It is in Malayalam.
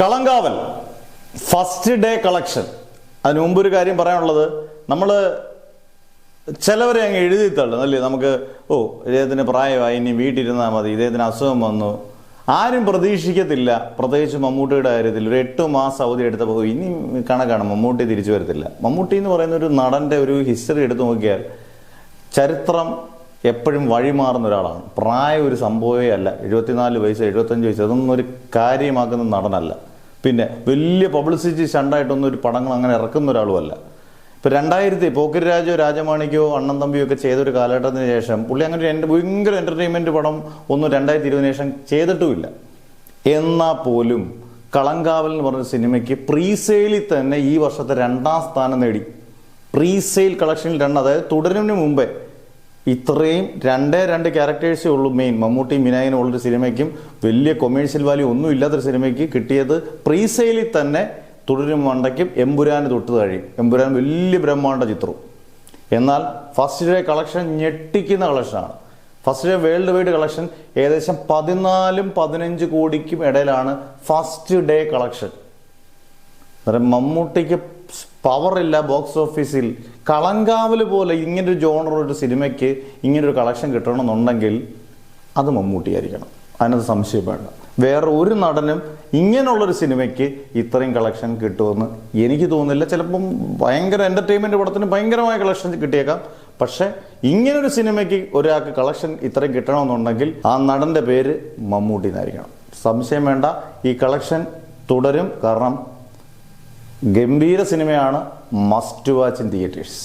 Kalamkaval first day collection. അതിന് മുമ്പൊരു കാര്യം പറയാനുള്ളത്, നമ്മൾ ചിലവരെ അങ്ങ് എഴുതി തള്ളും അല്ലേ. നമുക്ക് ഇദ്ദേഹത്തിന് പ്രായമായി, ഇനി വീട്ടിലിരുന്നാൽ മതി, ഇദ്ദേഹത്തിന് അസുഖം വന്നു. ആരും പ്രതീക്ഷിക്കത്തില്ല, പ്രത്യേകിച്ച് മമ്മൂട്ടിയുടെ കാര്യത്തിൽ. ഒരു 8 മാസം അവധി എടുത്തപ്പോൾ ഇനി കണക്കാണ്, മമ്മൂട്ടി തിരിച്ചു വരത്തില്ല. മമ്മൂട്ടി എന്ന് പറയുന്ന ഒരു നടൻ്റെ ഒരു ഹിസ്റ്ററി എടുത്തു നോക്കിയാൽ ചരിത്രം എപ്പോഴും വഴിമാറുന്ന ഒരാളാണ്. പ്രായം ഒരു സംഭവമേ അല്ല. 74 വയസ്സ് 75 വയസ്സ് അതൊന്നും ഒരു കാര്യമാക്കുന്ന നടനല്ല. പിന്നെ വലിയ പബ്ലിസിറ്റി സ്റ്റണ്ടായിട്ടൊന്നും ഒരു പടങ്ങൾ അങ്ങനെ ഇറക്കുന്ന ഒരാളുമല്ല. ഇപ്പം 2000 പോക്കിരി രാജോ രാജമാണിക്കോ അണ്ണൻ തമ്പിയോ ഒക്കെ ചെയ്തൊരു കാലഘട്ടത്തിന് ശേഷം പുള്ളി അങ്ങനെ ഒരു ഭയങ്കര എൻ്റർടൈൻമെൻറ്റ് പടം ഒന്നും 2020 ശേഷം ചെയ്തിട്ടുമില്ല. എന്നാൽ പോലും കളങ്കാവൽ എന്ന് പറഞ്ഞ സിനിമയ്ക്ക് പ്രീസെയിലിൽ തന്നെ ഈ വർഷത്തെ 2ാം സ്ഥാനം നേടി. പ്രീസെയിൽ കളക്ഷനിൽ 2, അതായത് തുടരുന്നതിന് മുമ്പേ ഇത്രയും 2 ക്യാരക്ടേഴ്സേ ഉള്ളൂ മെയിൻ. മമ്മൂട്ടി മിനായിനും ഉള്ളൊരു സിനിമയ്ക്കും വലിയ കൊമേഴ്ഷ്യൽ വാല്യൂ ഒന്നും ഇല്ലാത്തൊരു സിനിമയ്ക്ക് കിട്ടിയത് പ്രീസെയിലിൽ തന്നെ തുടരും മണ്ടയ്ക്കും എമ്പുരാന് തൊട്ട് കഴിയും. എമ്പുരാൻ വലിയ ബ്രഹ്മാണ്ഡ ചിത്രം. എന്നാൽ ഫസ്റ്റ് ഡേ കളക്ഷൻ ഞെട്ടിക്കുന്ന കളക്ഷനാണ്. First day world wide collection ഏകദേശം 14-15 കോടിക്കും ഇടയിലാണ് ഫസ്റ്റ് ഡേ കളക്ഷൻ. അന്നേരം മമ്മൂട്ടിക്ക് പവറില്ല ബോക്സ് ഓഫീസിൽ. കളങ്കാവൽ പോലെ ഇങ്ങനൊരു ജോണർ ഒരു സിനിമയ്ക്ക് ഇങ്ങനൊരു കളക്ഷൻ കിട്ടണമെന്നുണ്ടെങ്കിൽ അത് മമ്മൂട്ടിയായിരിക്കണം, അതിനകത്ത് സംശയം വേണ്ട. വേറെ ഒരു നടനും ഇങ്ങനെയുള്ളൊരു സിനിമയ്ക്ക് ഇത്രയും കളക്ഷൻ കിട്ടുമെന്ന് എനിക്ക് തോന്നുന്നില്ല. ചിലപ്പം ഭയങ്കര എൻ്റർടൈൻമെൻറ്റ് പടത്തിന് ഭയങ്കരമായ കളക്ഷൻ കിട്ടിയേക്കാം. പക്ഷേ ഇങ്ങനൊരു സിനിമയ്ക്ക് ഒരാൾക്ക് കളക്ഷൻ ഇത്രയും കിട്ടണമെന്നുണ്ടെങ്കിൽ ആ നടൻ്റെ പേര് മമ്മൂട്ടി എന്നായിരിക്കണം. സംശയം വേണ്ട, ഈ കളക്ഷൻ തുടരും. കാരണം ഗംഭീര സിനിമയാണ്. Must watch in theatres.